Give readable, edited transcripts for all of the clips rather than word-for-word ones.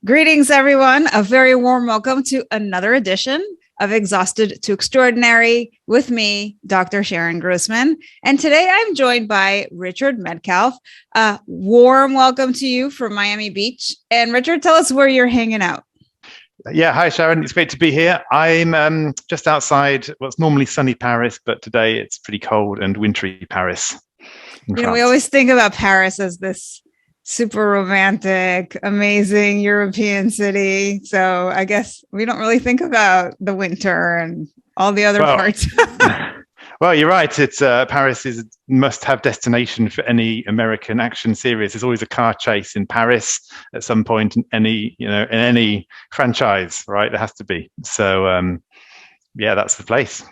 Greetings, everyone. A very warm welcome to another edition of Exhausted to Extraordinary with me, Dr. Sharon Grossman. And today I'm joined by Richard Medcalf. A warm welcome to you from Miami Beach. And Richard, tell us where you're hanging out. Yeah, hi, Sharon. It's great to be here. I'm just outside what's normally sunny Paris, but today it's pretty cold and wintry Paris. We always think about Paris as this super romantic, amazing European city. So I guess we don't really think about the winter and all the other parts. Well, you're right. It's Paris is must-have destination for any American action series. There's always a car chase in Paris at some point in any franchise, right? There has to be. So, yeah, that's the place.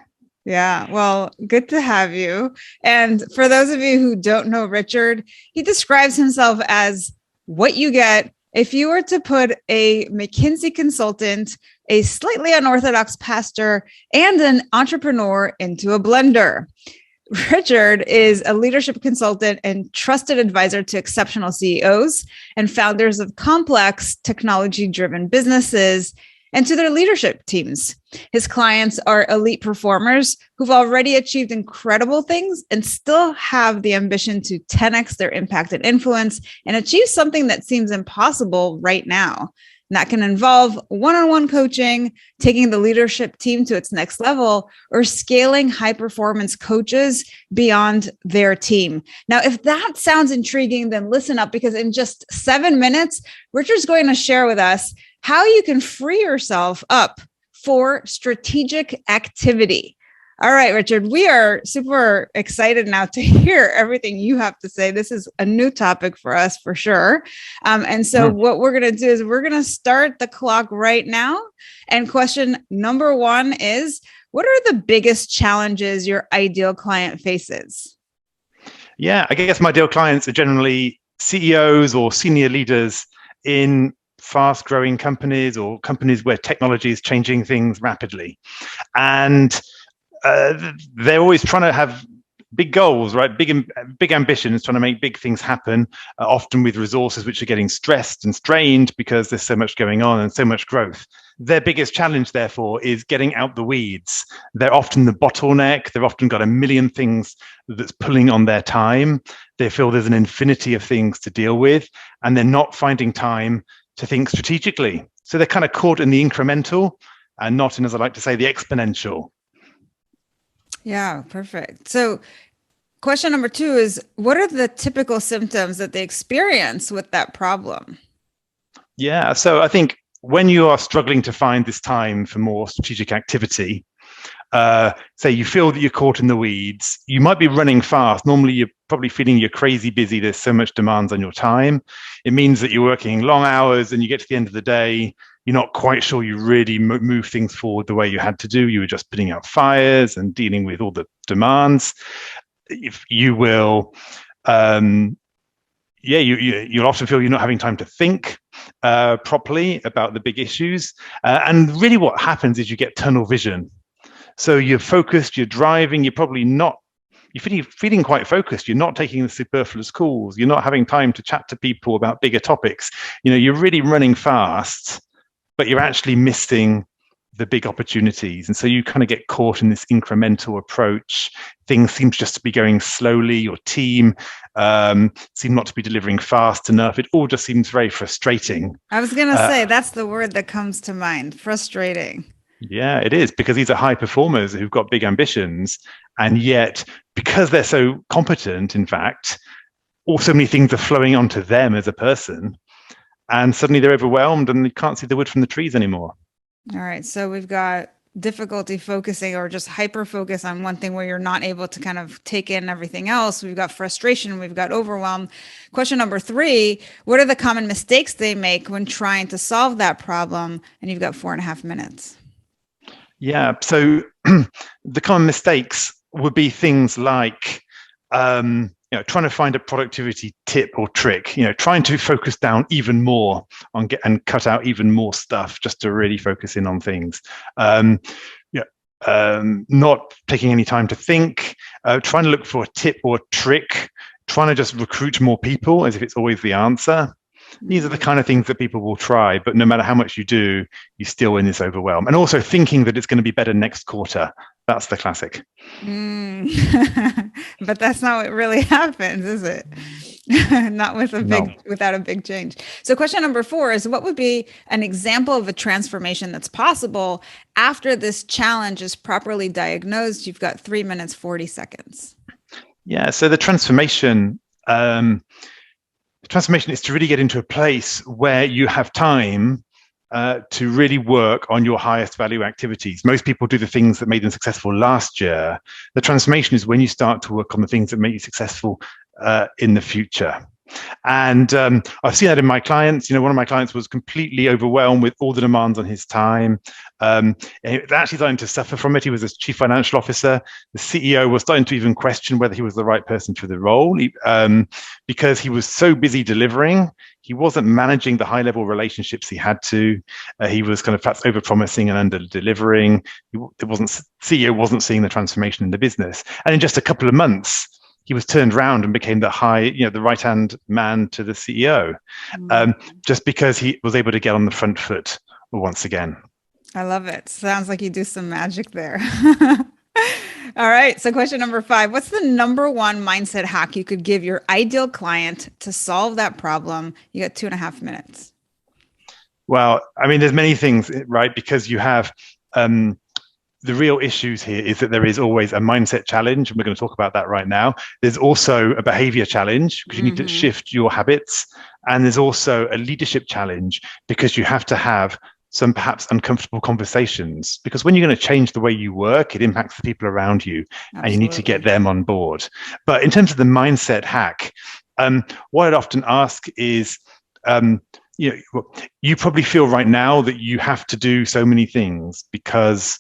Yeah, well, good to have you. And for those of you who don't know Richard, he describes himself as what you get if you were to put a McKinsey consultant, a slightly unorthodox pastor, and an entrepreneur into a blender. Richard is a leadership consultant and trusted advisor to exceptional CEOs and founders of complex technology-driven businesses and to their leadership teams. His clients are elite performers who've already achieved incredible things and still have the ambition to 10x their impact and influence and achieve something that seems impossible right now. And that can involve one-on-one coaching, taking the leadership team to its next level, or scaling high-performance coaches beyond their team. Now, if that sounds intriguing, then listen up, because in just 7 minutes, Richard's going to share with us how you can free yourself up for strategic activity. All right, Richard, we are super excited now to hear everything you have to say. This is a new topic for us for sure. And so what we're going to do is we're going to start the clock right now. And question number one is, what are the biggest challenges your ideal client faces? Yeah, I guess my ideal clients are generally CEOs or senior leaders in fast-growing companies or companies where technology is changing things rapidly. And they're always trying to have big goals, right? Big ambitions, trying to make big things happen, often with resources which are getting stressed and strained because there's so much going on and so much growth. Their biggest challenge, therefore, is getting out the weeds. They're often the bottleneck. They've often got a million things that's pulling on their time. They feel there's an infinity of things to deal with, and they're not finding time to think strategically. So they're kind of caught in the incremental and not in, as I like to say, the exponential. Yeah, perfect. So question number two is, what are the typical symptoms that they experience with that problem? Yeah, so I think when you are struggling to find this time for more strategic activity, say you feel that you're caught in the weeds, you might be running fast. Normally, you're probably feeling you're crazy busy. There's so much demands on your time. It means that you're working long hours and you get to the end of the day, you're not quite sure you really move things forward the way you had to do. You were just putting out fires and dealing with all the demands. If you will, you'll often feel you're not having time to think properly about the big issues. And really what happens is you get tunnel vision. So you're focused, you're driving, you're probably not, you're feeling quite focused. You're not taking the superfluous calls. You're not having time to chat to people about bigger topics. You're really running fast, but you're actually missing the big opportunities. And so you kind of get caught in this incremental approach. Things seem just to be going slowly. Your team seem not to be delivering fast enough. It all just seems very frustrating. I was going to say, that's the word that comes to mind, frustrating. Yeah, it is, because these are high performers who've got big ambitions. And yet, because they're so competent, in fact, so many things are flowing onto them as a person. And suddenly they're overwhelmed and you can't see the wood from the trees anymore. All right. So we've got difficulty focusing or just hyper focus on one thing where you're not able to kind of take in everything else. We've got frustration. We've got overwhelm. Question number three, what are the common mistakes they make when trying to solve that problem? And you've got 4.5 minutes. Yeah. So the common mistakes would be things like, trying to find a productivity tip or trick, trying to focus down even more on and cut out even more stuff just to really focus in on things. Not taking any time to think, trying to look for a tip or a trick, trying to just recruit more people as if it's always the answer. These are the kind of things that people will try, but no matter how much you do, you still in this overwhelm. And also thinking that it's going to be better next quarter. That's the classic. But that's not what really happens, is it? Not with without a big change. So question number 4 is, what would be an example of a transformation that's possible after this challenge is properly diagnosed? You've got 3 minutes, 40 seconds. Yeah. So the transformation is to really get into a place where you have time to really work on your highest value activities. Most people do the things that made them successful last year. The transformation is when you start to work on the things that make you successful in the future. And I've seen that in my clients. One of my clients was completely overwhelmed with all the demands on his time. He was actually starting to suffer from it. He was a chief financial officer. The CEO was starting to even question whether he was the right person for the role because he was so busy delivering. He wasn't managing the high-level relationships he had to. He was kind of perhaps over-promising and under-delivering. CEO wasn't seeing the transformation in the business. And in just a couple of months, he was turned around and became the right-hand man to the CEO, just because he was able to get on the front foot once again. I love it. Sounds like you do some magic there. All right. So question number 5, what's the number one mindset hack you could give your ideal client to solve that problem? You got 2.5 minutes. Well, I mean, there's many things, right? Because you have, the real issues here is that there is always a mindset challenge, and we're going to talk about that right now. There's also a behavior challenge because you need to shift your habits. And there's also a leadership challenge because you have to have some perhaps uncomfortable conversations, because when you're going to change the way you work, it impacts the people around you. Absolutely. And you need to get them on board. But in terms of the mindset hack, what I'd often ask is, you probably feel right now that you have to do so many things because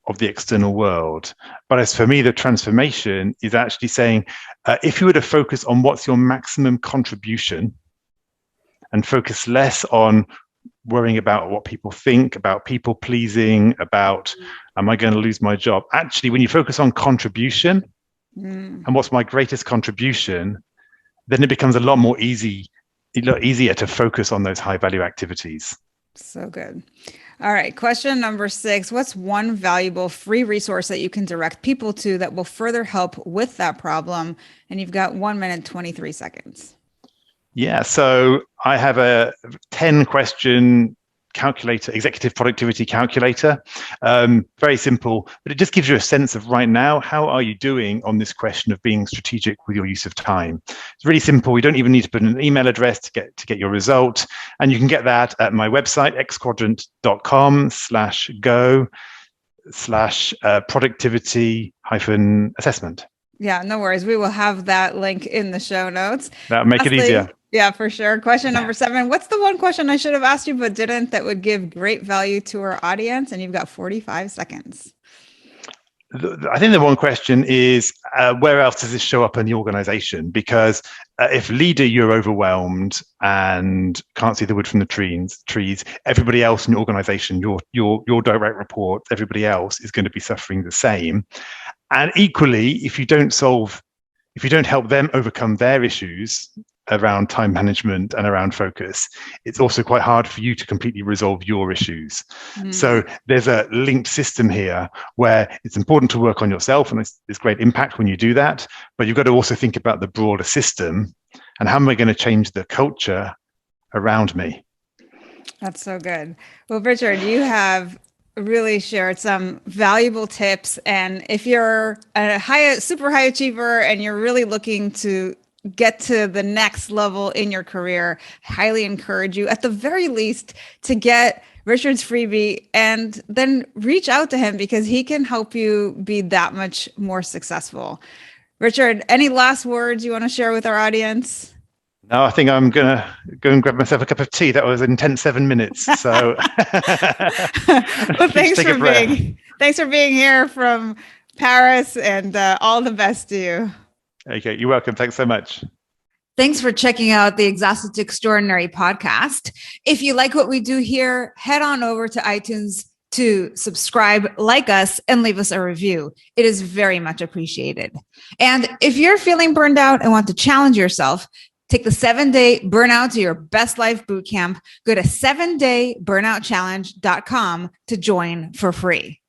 of the external world. But as for me, the transformation is actually saying, if you were to focus on what's your maximum contribution and focus less on worrying about what people think, about people pleasing, about, am I going to lose my job? Actually, when you focus on contribution and what's my greatest contribution, then it becomes a lot easier to focus on those high value activities. So good. All right. Question number 6. What's one valuable free resource that you can direct people to that will further help with that problem? And you've got 1 minute, 23 seconds. Yeah. So I have a 10-question calculator, executive productivity calculator. Very simple, but it just gives you a sense of right now, how are you doing on this question of being strategic with your use of time? It's really simple. You don't even need to put an email address to get your result. And you can get that at my website, xquadrant.com/go/productivity-assessment. Yeah, no worries. We will have that link in the show notes. That'll make it easier. Yeah, for sure. Question number 7. What's the one question I should have asked you but didn't that would give great value to our audience? And you've got 45 seconds. I think the one question is, where else does this show up in the organization? Because if leader, you're overwhelmed and can't see the wood from the trees, everybody else in your organization, your direct reports, everybody else is going to be suffering the same. And equally, if you don't help them overcome their issues around time management and around focus, it's also quite hard for you to completely resolve your issues. So there's a linked system here where it's important to work on yourself, and there's great impact when you do that, but you've got to also think about the broader system and how am I going to change the culture around me? That's so good. Well, Richard, you have really shared some valuable tips. And if you're a super high achiever and you're really looking to get to the next level in your career, highly encourage you at the very least to get Richard's freebie and then reach out to him because he can help you be that much more successful. Richard, any last words you want to share with our audience? No, I think I'm going to go and grab myself a cup of tea. That was an intense 7 minutes. So well, thanks for being here from Paris, and all the best to you. Okay, you're welcome. Thanks so much. Thanks for checking out the Exhausted to Extraordinary podcast. If you like what we do here, head on over to iTunes to subscribe, like us, and leave us a review. It is very much appreciated. And if you're feeling burned out and want to challenge yourself, Take the 7-day Burnout to Your Best Life Bootcamp. Go to 7dayburnoutchallenge.com to join for free.